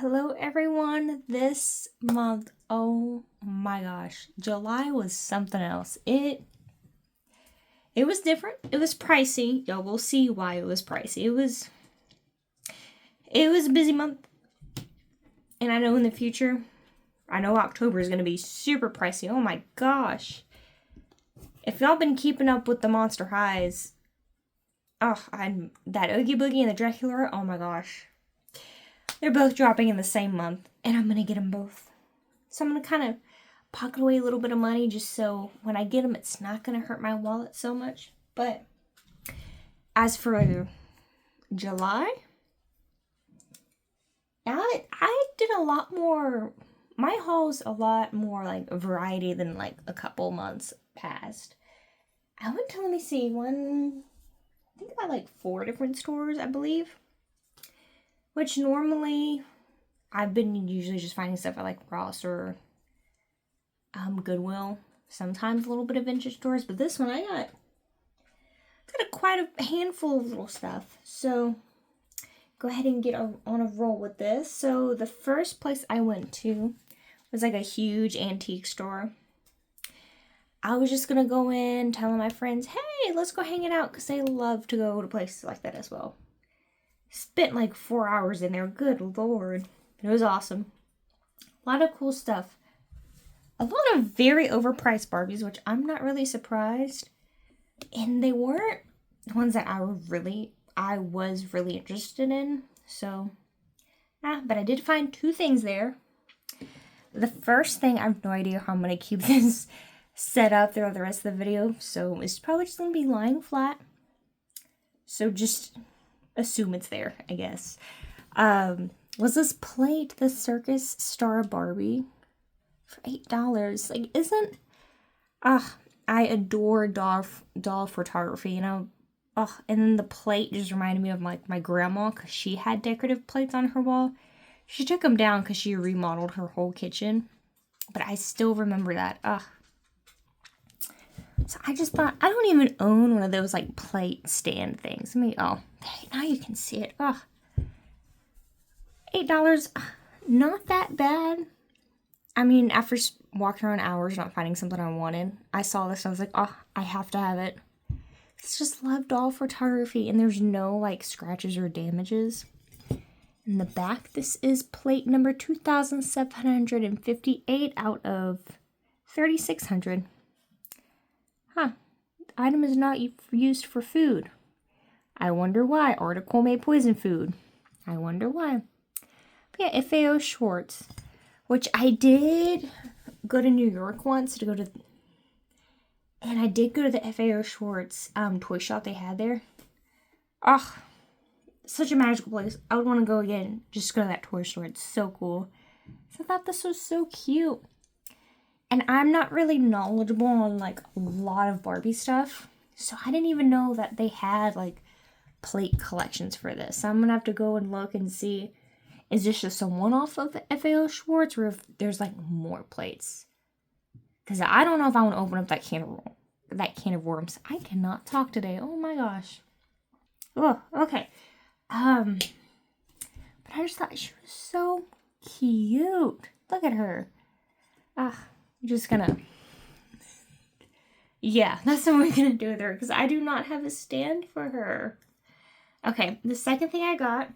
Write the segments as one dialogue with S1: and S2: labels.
S1: Hello everyone. This month, oh my gosh, July was something else. It was different. It was pricey. Y'all will see why it was pricey. It was a busy month. And I know in the future, I know October is going to be super pricey. Oh my gosh. If y'all been keeping up with the Monster Highs, that Oogie Boogie and the Dracula, oh my gosh. They're both dropping in the same month, and I'm going to get them both. So I'm going to kind of pocket away a little bit of money just so when I get them, it's not going to hurt my wallet so much. But as for July, I did a lot more. My haul's a lot more like a variety than like a couple months past. I went to, let me see, I think about like 4 different stores, I believe. Which normally, I've been usually just finding stuff at like Ross or Goodwill. Sometimes a little bit of vintage stores, but this one I got quite a handful of little stuff. So, go ahead and get on a roll with this. So, the first place I went to was like a huge antique store. I was just going to go in, telling my friends, hey, let's go hang it out, because they love to go to places like that as well. Spent like 4 hours in there. Good Lord. It was awesome. A lot of cool stuff. A lot of very overpriced Barbies, which I'm not really surprised. And they weren't ones that I was really interested in. So, but I did find 2 things there. The first thing, I have no idea how I'm going to keep this set up throughout the rest of the video. So, it's probably just going to be lying flat. So, just assume it's there, I guess. Was this plate, the Circus Star Barbie, for $8? Like, I adore doll photography, and then the plate just reminded me of like my grandma, because she had decorative plates on her wall. She took them down because she remodeled her whole kitchen, but I still remember that. So I just thought, I don't even own one of those like plate stand things. Now you can see it. $8, not that bad. After walking around hours not finding something I wanted, I saw this and I was like, I have to have it. It's just love doll photography, and there's no like scratches or damages. In the back, this is plate number 2,758 out of 3,600. Item is not used for food. I wonder why. Article may poison food. I wonder why. But yeah, FAO Schwartz, which I did go to New York once and I did go to the FAO Schwartz toy shop they had there. Such a magical place. I would want to go again. Just go to that toy store. It's so cool. So I thought this was so cute. And I'm not really knowledgeable on like a lot of Barbie stuff. So I didn't even know that they had like plate collections for this. So I'm going to have to go and look and see, is this just a one-off of FAO Schwartz, or if there's like more plates? Because I don't know if I want to open up that can of worms. I cannot talk today. Oh my gosh. Oh, okay. But I just thought she was so cute. Look at her. I'm just gonna, that's what we're gonna do with her, because I do not have a stand for her. Okay, the second thing I got,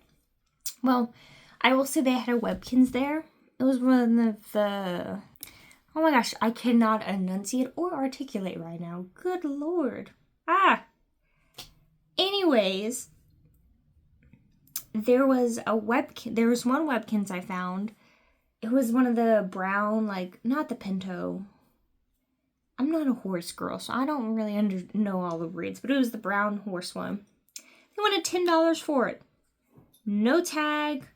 S1: well, I will say they had a Webkinz there. It was one of the, oh my gosh, I cannot enunciate or articulate right now. Good Lord. Anyways, there was one Webkinz I found. It was one of the brown, like, not the Pinto. I'm not a horse girl, so I don't really know all the breeds, but it was the brown horse one. They wanted $10 for it. No tag.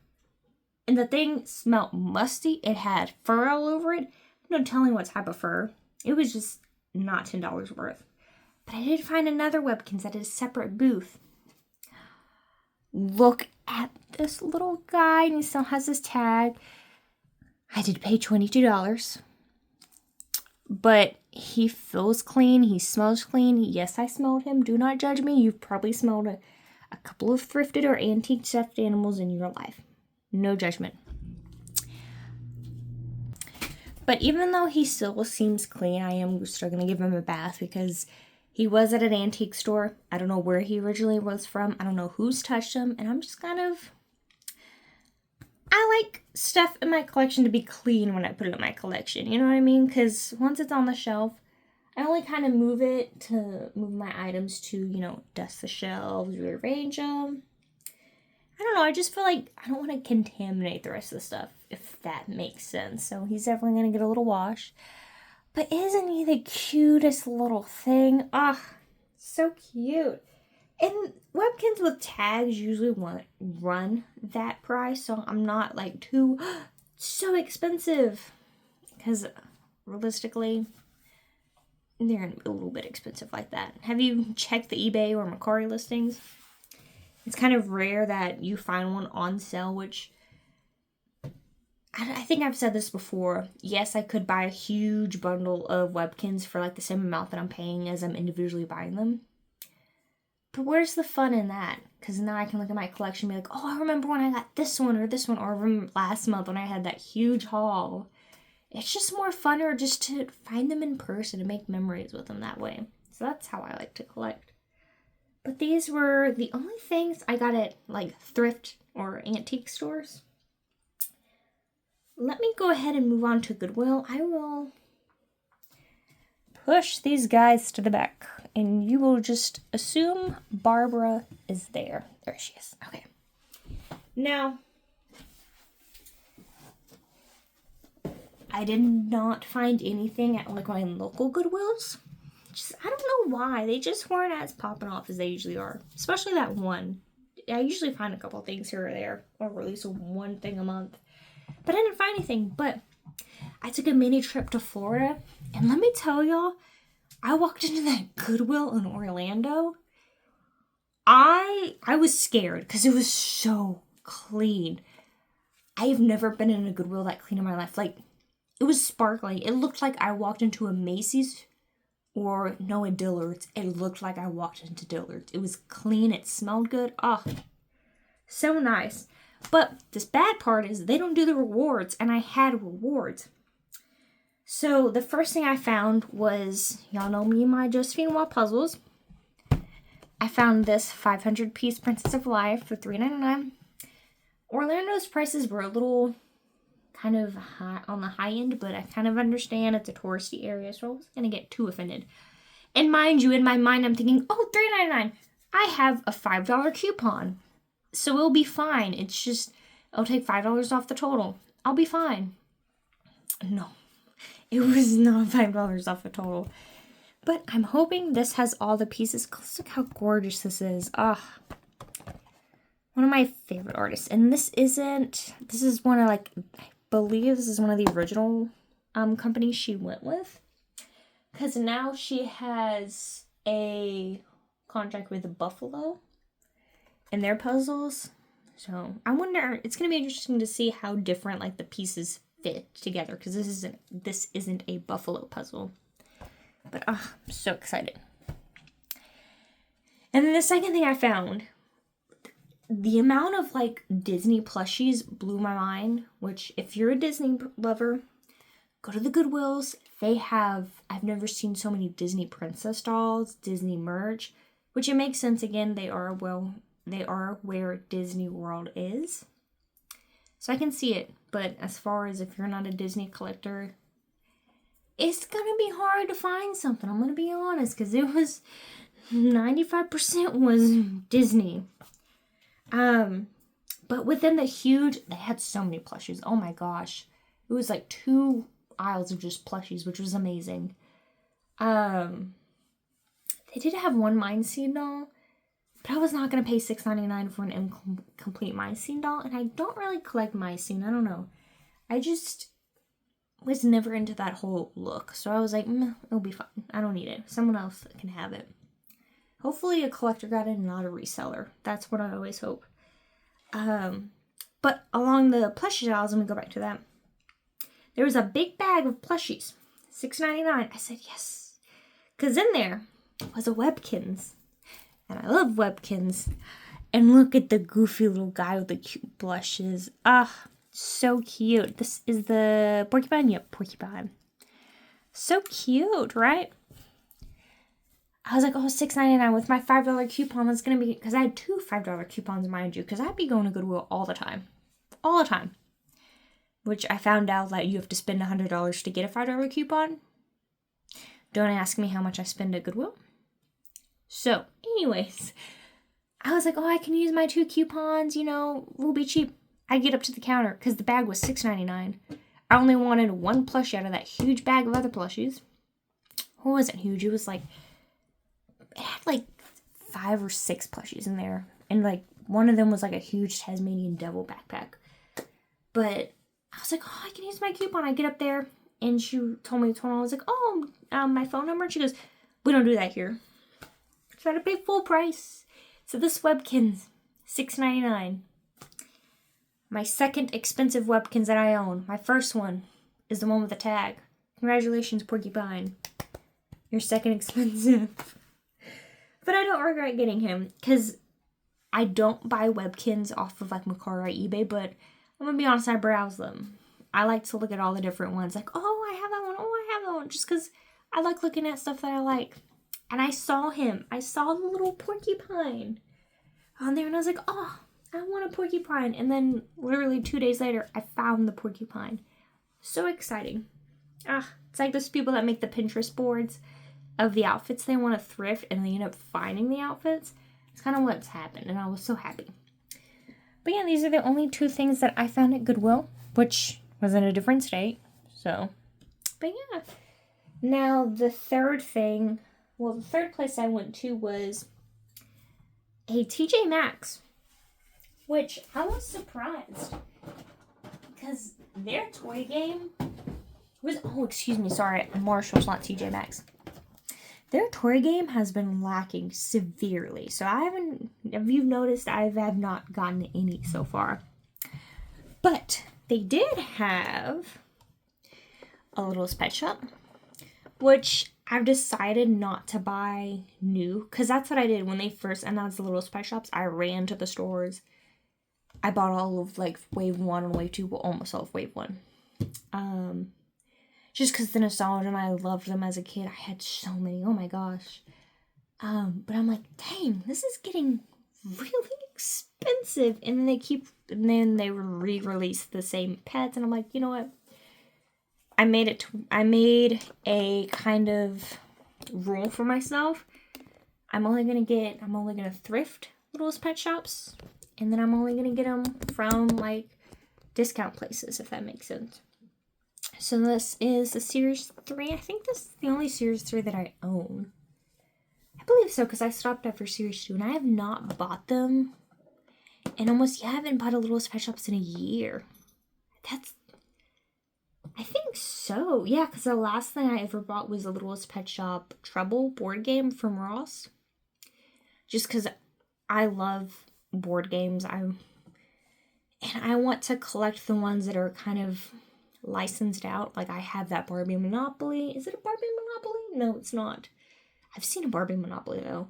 S1: And the thing smelled musty. It had fur all over it. No telling what type of fur. It was just not $10 worth. But I did find another Webkinz at a separate booth. Look at this little guy, and he still has his tag. I did pay $22, but he feels clean. He smells clean. Yes, I smelled him. Do not judge me. You've probably smelled a couple of thrifted or antique stuffed animals in your life. No judgment. But even though he still seems clean, I am still going to give him a bath because he was at an antique store. I don't know where he originally was from. I don't know who's touched him. And I'm just kind of... I like stuff in my collection to be clean when I put it in my collection. You know what I mean? Because once it's on the shelf, I only kind of move my items to, you know, dust the shelves, rearrange them. I don't know. I just feel like I don't want to contaminate the rest of the stuff, if that makes sense. So he's definitely going to get a little wash. But isn't he the cutest little thing? Ah, so cute. And Webkinz with tags usually run that price, so I'm not like too so expensive. Because realistically, they're going to be a little bit expensive like that. Have you checked the eBay or Mercari listings? It's kind of rare that you find one on sale, which I think I've said this before. Yes, I could buy a huge bundle of Webkinz for like the same amount that I'm paying as I'm individually buying them. But where's the fun in that? Because now I can look at my collection and be like, oh, I remember when I got this one, or I remember last month when I had that huge haul. It's just more funner just to find them in person and make memories with them that way. So that's how I like to collect. But these were the only things I got at like thrift or antique stores. Let me go ahead and move on to Goodwill. I will push these guys to the back. And you will just assume Barbara is there. There she is. Okay. Now, I did not find anything at like my local Goodwills. I don't know why. They just weren't as popping off as they usually are. Especially that one. I usually find a couple things here or there. Or at least one thing a month. But I didn't find anything. But I took a mini trip to Florida. And let me tell y'all, I walked into that Goodwill in Orlando. I was scared because it was so clean. I've never been in a Goodwill that clean in my life. Like, it was sparkling. It looked like I walked into a Macy's or no, a Dillard's. It looked like I walked into Dillard's. It was clean. It smelled good. Oh, so nice. But this bad part is they don't do the rewards, and I had rewards. So the first thing I found was, y'all know me and my Josephine Wall puzzles. I found this 500-piece Princess of Life for $3.99. Orlando's prices were a little kind of high on the high end, but I kind of understand it's a touristy area, so I wasn't going to get too offended. And mind you, in my mind, I'm thinking, oh, $3.99. I have a $5 coupon, so it'll be fine. It's just, I'll take $5 off the total. I'll be fine. No. It was not $5 off the total. But I'm hoping this has all the pieces. Look how gorgeous this is. Ah, one of my favorite artists. And this is one of, like, I believe this is one of the original companies she went with. Because now she has a contract with Buffalo and their puzzles. So I wonder, it's going to be interesting to see how different, like, the pieces fit together, because this isn't a Buffalo puzzle. But I'm so excited. And then the second thing I found, the amount of like Disney plushies blew my mind. Which, if you're a Disney lover, go to the Goodwills. I've never seen so many Disney princess dolls, Disney merch, which it makes sense. Again, they are where Disney World is. So I can see it, but as far as if you're not a Disney collector, it's going to be hard to find something. I'm going to be honest, because it was 95% was Disney. But within the they had so many plushies. Oh my gosh. It was like 2 aisles of just plushies, which was amazing. They did have one Mind Scene doll. But I was not going to pay $6.99 for an incomplete My Scene doll. And I don't really collect My Scene. I don't know. I just was never into that whole look. So I was like, it'll be fine. I don't need it. Someone else can have it. Hopefully a collector got it and not a reseller. That's what I always hope. But along the plushie aisles, let me go back to that. There was a big bag of plushies. $6.99. I said, yes. Because in there was a Webkinz. And I love Webkinz. And look at the goofy little guy with the cute blushes. Ah, So cute. This is the porcupine. Yep, porcupine. So cute, right? I was like, oh, $6.99 with my $5 coupon. That's going to be, because I had two $5 coupons, mind you, because I'd be going to Goodwill all the time. All the time. Which I found out that you have to spend $100 to get a $5 coupon. Don't ask me how much I spend at Goodwill. So, anyways, I was like, oh, I can use my 2 coupons, will be cheap. I get up to the counter, because the bag was $6.99. I only wanted 1 plushie out of that huge bag of other plushies. It wasn't huge. It was like, it had like 5 or 6 plushies in there. And like, one of them was like a huge Tasmanian devil backpack. But I was like, oh, I can use my coupon. I get up there, and she told me, I was like, oh, my phone number. And she goes, we don't do that here. So I had to pay full price. So this Webkinz, $6.99. My second expensive Webkinz that I own. My first one is the one with the tag. Congratulations, Porcupine. Your second expensive. But I don't regret getting him, because I don't buy Webkinz off of like Mercari or eBay, but I'm going to be honest, I browse them. I like to look at all the different ones. Like, oh, I have that one. Oh, I have that one. Just because I like looking at stuff that I like. And I saw him. I saw the little porcupine on there. And I was like, oh, I want a porcupine. And then literally 2 days later, I found the porcupine. So exciting. It's like those people that make the Pinterest boards of the outfits they want to thrift. And they end up finding the outfits. It's kind of what's happened. And I was so happy. But yeah, these are the only 2 things that I found at Goodwill, which was in a different state. So, but yeah. Now, the third place I went to was a TJ Maxx, which I was surprised because their toy game was, Marshall's, not TJ Maxx. Their toy game has been lacking severely. So if you've noticed, I have not gotten any so far. But they did have a little pet shop, which I've decided not to buy new. Because that's what I did when they first announced the little pet shops. I ran to the stores. I bought all of like Wave 1 and Wave 2, well, almost all of Wave 1. Just because the nostalgia, and I loved them as a kid. I had so many. Oh my gosh. But I'm like, dang, this is getting really expensive. And then they re-release the same pets. And I'm like, you know what? I made a kind of rule for myself. I'm only going to thrift Littlest Pet Shops. And then I'm only going to get them from like discount places, if that makes sense. So this is the Series 3. I think this is the only Series 3 that I own. I believe so, because I stopped after Series 2, and I have not bought them. And I haven't bought a Littlest Pet Shops in a year. I think so. Yeah, because the last thing I ever bought was a Littlest Pet Shop Trouble board game from Ross. Just because I love board games. And I want to collect the ones that are kind of licensed out. Like I have that Barbie Monopoly. Is it a Barbie Monopoly? No, it's not. I've seen a Barbie Monopoly though.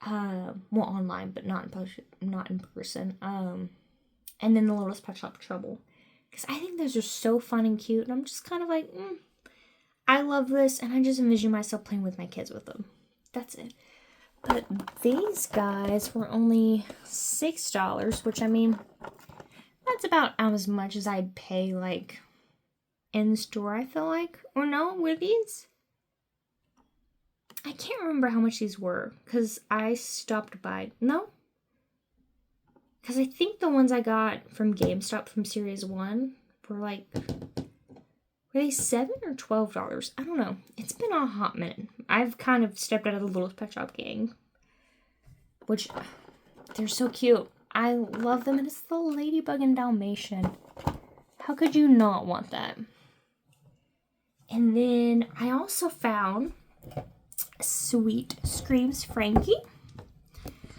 S1: Well, online, but not in person. And then the Littlest Pet Shop Trouble, because I think those are so fun and cute, and I'm just kind of like, I love this, and I just envision myself playing with my kids with them. That's it. But these guys were only $6, which I mean, that's about as much as I'd pay like in store, I feel like. Or no, were these? I can't remember how much these were, because I stopped by. No? Because I think the ones I got from GameStop from Series 1 were like, were they $7 or $12? I don't know. It's been a hot minute. I've kind of stepped out of the Littlest Pet Shop gang, which, they're so cute. I love them, and it's the Ladybug and Dalmatian. How could you not want that? And then I also found Sweet Screams Frankie,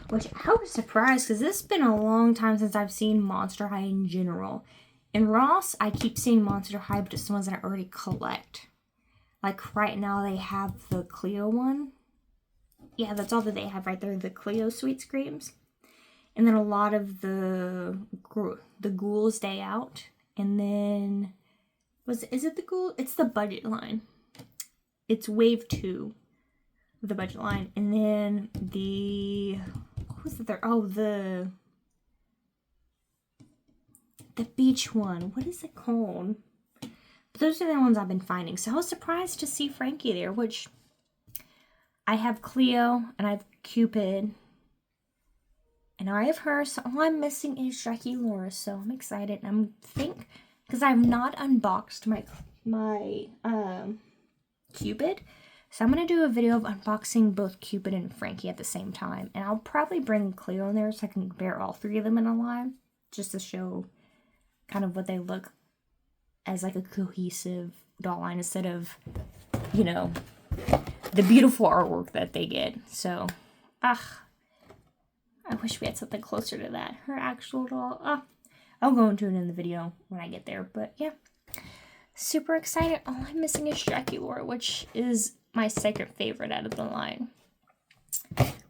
S1: which I was surprised because this has been a long time since I've seen Monster High in general. In Ross, I keep seeing Monster High, but it's the ones that I already collect. Like right now, they have the Cleo one. Yeah, that's all that they have right there, the Cleo Sweet Screams. And then a lot of the Ghouls Day Out. And then, is it the Ghoul? It's the budget line. It's wave 2 of the budget line. And then what was the third? Oh, the beach one. What is it called? But those are the ones I've been finding. So I was surprised to see Frankie there, which I have Cleo and I have Cupid. And I have her, so all I'm missing is Jackie Laura, so I'm excited. Because I've not unboxed my Cupid, so I'm going to do a video of unboxing both Cupid and Frankie at the same time. And I'll probably bring Cleo in there so I can compare all 3 of them in a line, just to show kind of what they look as like a cohesive doll line instead of, you know, the beautiful artwork that they get. So, I wish we had something closer to that. Her actual doll. I'll go into it in the video when I get there. But yeah, super excited. All I'm missing is Jackie Laura, which is my second favorite out of the line.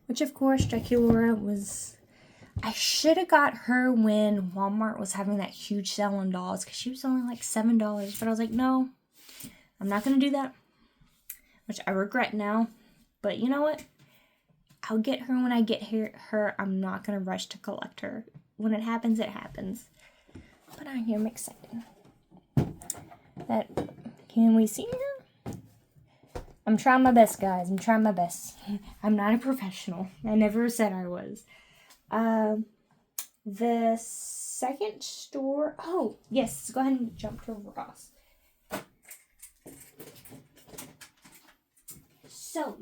S1: Which, of course, Jackie Laura was... I should have got her when Walmart was having that huge sale on dolls because she was only like $7. But I was like, no, I'm not going to do that. Which I regret now. But you know what? I'll get her when I get her. I'm not going to rush to collect her. When it happens, it happens. But I am excited. Can we see her? I'm trying my best, guys. I'm trying my best. I'm not a professional. I never said I was. The second store... Oh, yes. Let's go ahead and jump to Ross. So,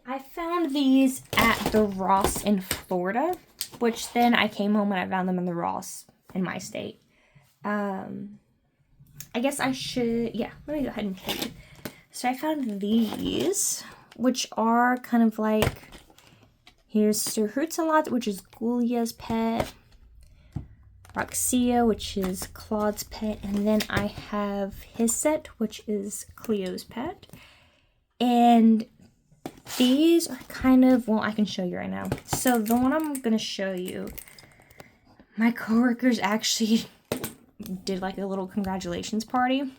S1: I found these at the Ross in Florida, which then I came home and I found them in the Ross in my state. I guess I should, yeah, let me go ahead and show you. So I found these, which are kind of like, here's Sir Hoots-a-Lot, which is Julia's pet, Roxia, which is Claude's pet, and then I have his set, which is Cleo's pet. And these are kind of, well, I can show you right now. So the one I'm going to show you, my coworkers actually did like a little congratulations party.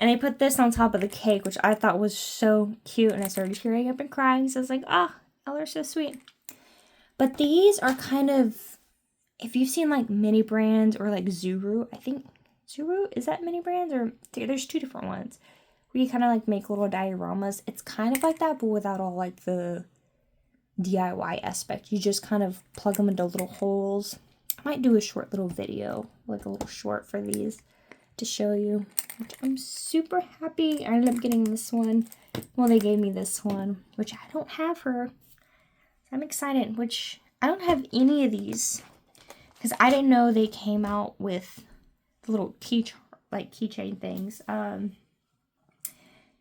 S1: And they put this on top of the cake, which I thought was so cute. And I started tearing up and crying. So I was like, oh, they're so sweet. But these are kind of, if you've seen like mini brands or like Zuru, I think, Zuru, is that mini brands? Or there's 2 different ones. Where you kind of like make little dioramas. It's kind of like that, but without all like the DIY aspect. You just kind of plug them into little holes. I might do a short little video, like a little short for these to show you. I'm super happy. I ended up getting this one. Well, they gave me this one, which I don't have her. I'm excited, which I don't have any of these because I didn't know they came out with the little keychain things.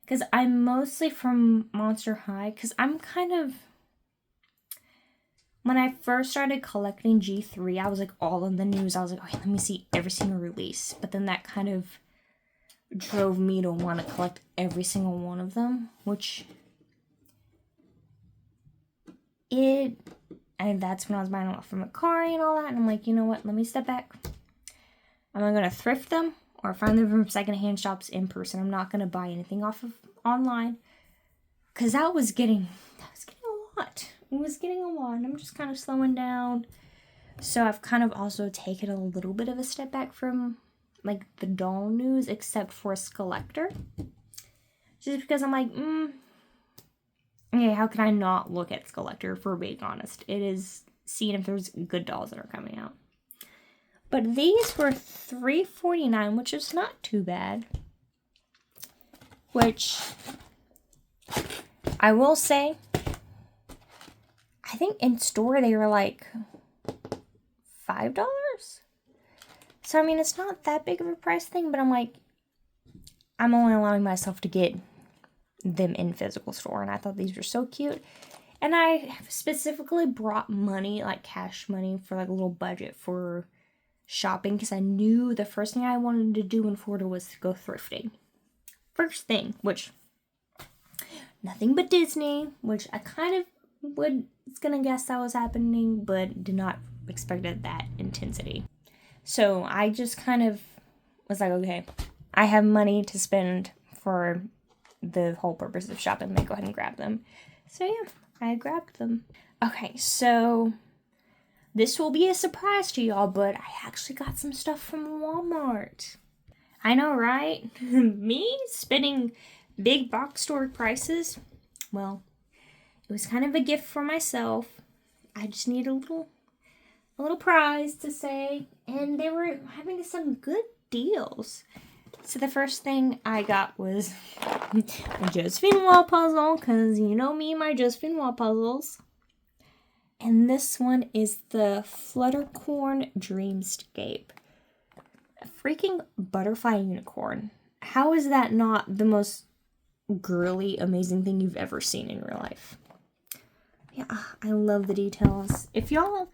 S1: Because I'm mostly from Monster High. Because I'm kind of... When I first started collecting G3, I was like all in the news. I was like, okay, let me see every single release. But then that kind of drove me to want to collect every single one of them. Which... And that's when I was buying them off from Macari and all that. And I'm like, you know what? Let me step back. Am I going to thrift them? Or find them from secondhand shops in person. I'm not going to buy anything off of online. Because that was getting a lot. It was getting a lot. And I'm just kind of slowing down. So I've kind of also taken a little bit of a step back from like the doll news. Except for Skelector. Just because I'm like, okay, how can I not look at Skelector, for being honest? It is seeing if there's good dolls that are coming out. But these were $3.49, which is not too bad. Which, I will say, I think in store they were like $5. So, I mean, it's not that big of a price thing, but I'm like, I'm only allowing myself to get them in physical store. And I thought these were so cute. And I specifically brought money, like cash money, for like a little budget for shopping, because I knew the first thing I wanted to do in Florida was to go thrifting. First thing, which nothing but Disney, which I kind of was gonna guess that was happening, but did not expect it that intensity. So I just kind of was like, okay, I have money to spend for the whole purpose of shopping. Let me go ahead and grab them. So yeah, I grabbed them. Okay, so this will be a surprise to y'all, but I actually got some stuff from Walmart. I know, right? Me spending big box store prices. Well, it was kind of a gift for myself. I just need a little prize to say, and they were having some good deals. So the first thing I got was a Josephine Wall puzzle, because you know me, my Josephine Wall puzzles. And this one is the Fluttercorn Dreamscape. A freaking butterfly unicorn. How is that not the most girly, amazing thing you've ever seen in your life? Yeah, I love the details. If y'all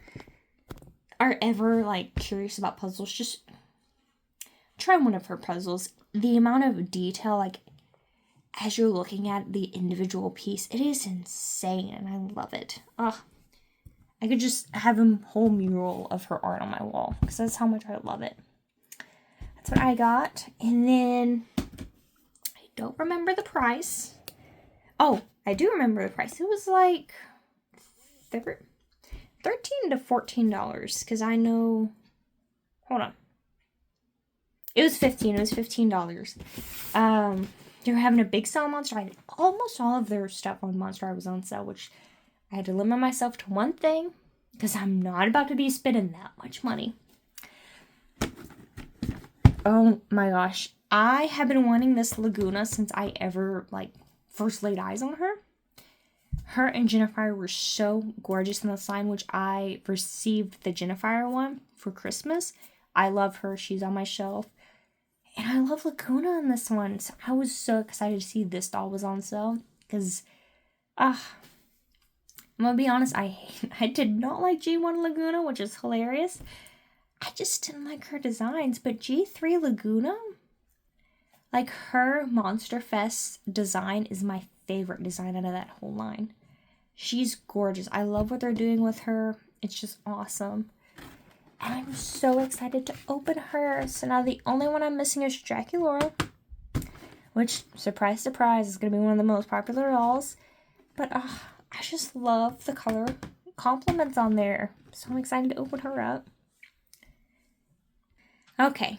S1: are ever like curious about puzzles, just try one of her puzzles. The amount of detail, like as you're looking at the individual piece, it is insane, and I love it. I could just have a whole mural of her art on my wall, because that's how much I love it. That's what I got. And then I don't remember the price. Oh, I do remember the price. It was like $13 to $14, because I know, hold on. It was $15. It was $15. They were having a big sale on Monster High. Almost all of their stuff on Monster High was on sale, which I had to limit myself to one thing, because I'm not about to be spending that much money. Oh my gosh. I have been wanting this Laguna since I ever, first laid eyes on her. Her and Jennifer were so gorgeous in the sign, which I received the Jennifer one for Christmas. I love her. She's on my shelf. And I love Laguna in this one. So I was so excited to see this doll was on sale. Because, I'm going to be honest, I did not like G1 Laguna, which is hilarious. I just didn't like her designs. But G3 Laguna, like her Monster Fest design is my favorite design out of that whole line. She's gorgeous. I love what they're doing with her. It's just awesome. And I'm so excited to open her. So now the only one I'm missing is Jackie Laura, which, surprise, surprise, is going to be one of the most popular dolls. But I just love the color compliments on there. So I'm excited to open her up. Okay.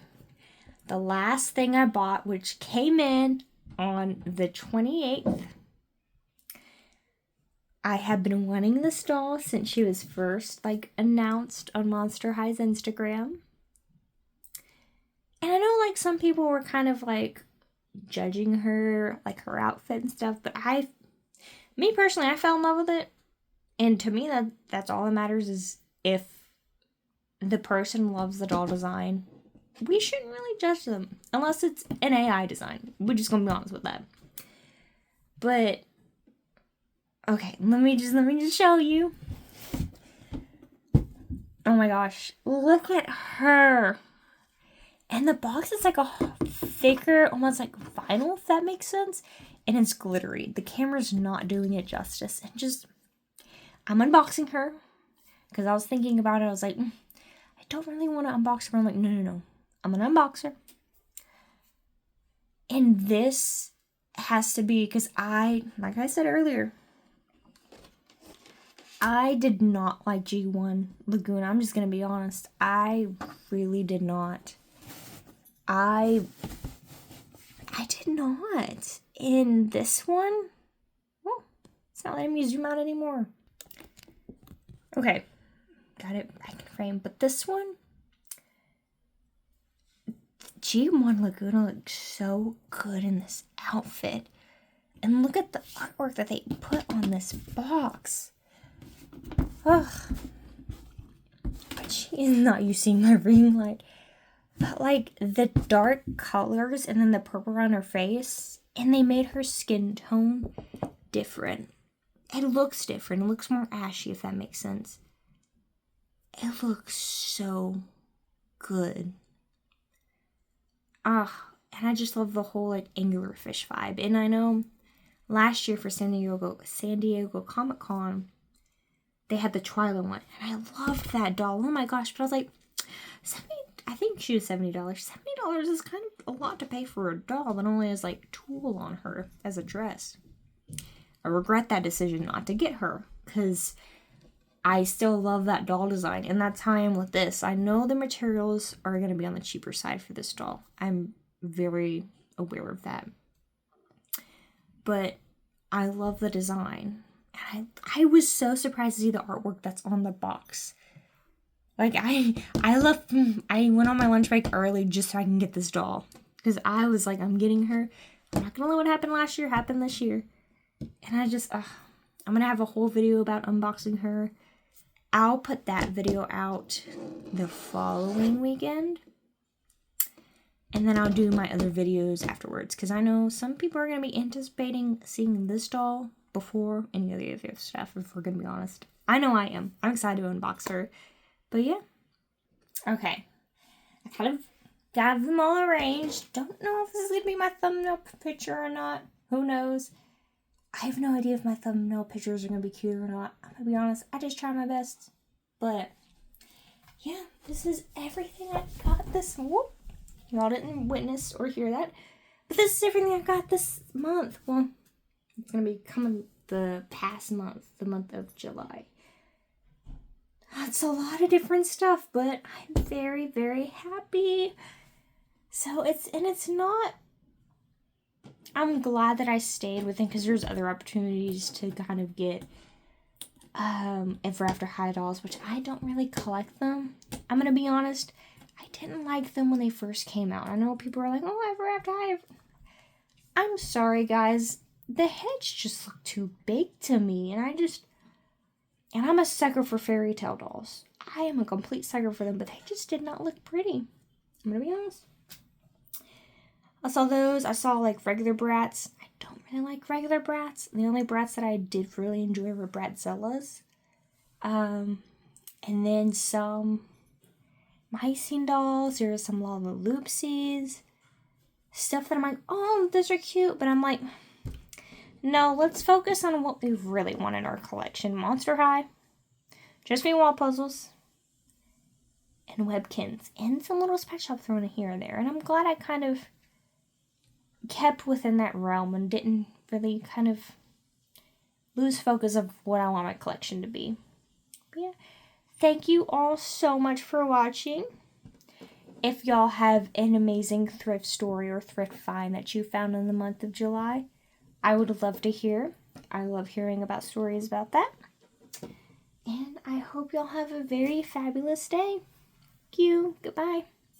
S1: The last thing I bought, which came in on the 28th. I have been wanting this doll since she was first, announced on Monster High's Instagram. And I know, some people were kind of, judging her, her outfit and stuff. But me personally, I fell in love with it. And to me, that's all that matters, is if the person loves the doll design, we shouldn't really judge them. Unless it's an AI design. We're just going to be honest with that. But okay, let me just show you. Oh my gosh, look at her. And the box is like a thicker, almost like vinyl, if that makes sense. And it's glittery. The camera's not doing it justice. And I'm unboxing her. Because I was thinking about it. I was like, I don't really want to unbox her. I'm like, no. I'm going to unbox her. And this has to be, because like I said earlier, I did not like G1 Laguna. I'm just going to be honest. I really did not. I did not. In this one, well, it's not letting me zoom out anymore. Okay. Got it back in frame. But this one, G1 Laguna looks so good in this outfit. And look at the artwork that they put on this box. Ugh. But she is not using my ring light. But the dark colors and then the purple on her face, and they made her skin tone different. It looks different. It looks more ashy, if that makes sense. It looks so good. And I just love the whole anglerfish vibe. And I know last year for San Diego Comic-Con, they had the Twyla one, and I loved that doll. Oh my gosh! But I was like, I think she was $70. $70 is kind of a lot to pay for a doll that only has like tulle on her as a dress. I regret that decision not to get her, because I still love that doll design, and that's how I am with this. I know the materials are going to be on the cheaper side for this doll. I'm very aware of that. But I love the design. And I was so surprised to see the artwork that's on the box. Like, I went on my lunch break early just so I can get this doll. Because I was like, I'm getting her. I'm not going to let what happened last year happen this year. And I just, I'm going to have a whole video about unboxing her. I'll put that video out the following weekend. And then I'll do my other videos afterwards. Because I know some people are going to be anticipating seeing this doll before any of the other stuff, if we're going to be honest. I know I am. I'm excited to unbox her. But yeah. Okay. I kind of got them all arranged. Don't know if this is going to be my thumbnail picture or not. Who knows? I have no idea if my thumbnail pictures are going to be cute or not. I'm going to be honest. I just try my best. But yeah, this is everything I got this month. Y'all didn't witness or hear that. But this is everything I got this month. Well, it's going to be coming the past month, the month of July. That's a lot of different stuff, but I'm very, very happy. So it's not, I'm glad that I stayed with it because there's other opportunities to kind of get Ever After High dolls, which I don't really collect them. I'm going to be honest, I didn't like them when they first came out. I know people are like, oh, Ever After High. I'm sorry, guys. The heads just look too big to me, and I'm a sucker for fairy tale dolls. I am a complete sucker for them, but they just did not look pretty. I'm gonna be honest. I saw those. I saw like regular Bratz. I don't really like regular Bratz. The only Bratz that I did really enjoy were Bratzellas. And then some Mycene dolls. There was some Lala Loopsies. Stuff that I'm like, oh, those are cute. But I'm like, no, let's focus on what we really want in our collection. Monster High, Just Me Wall Puzzles, and Webkinz. And some little Spec Shop thrown in here and there. And I'm glad I kind of kept within that realm and didn't really kind of lose focus of what I want my collection to be. But yeah, thank you all so much for watching. If y'all have an amazing thrift story or thrift find that you found in the month of July, I would love to hear. I love hearing about stories about that. And I hope y'all have a very fabulous day. Thank you. Goodbye.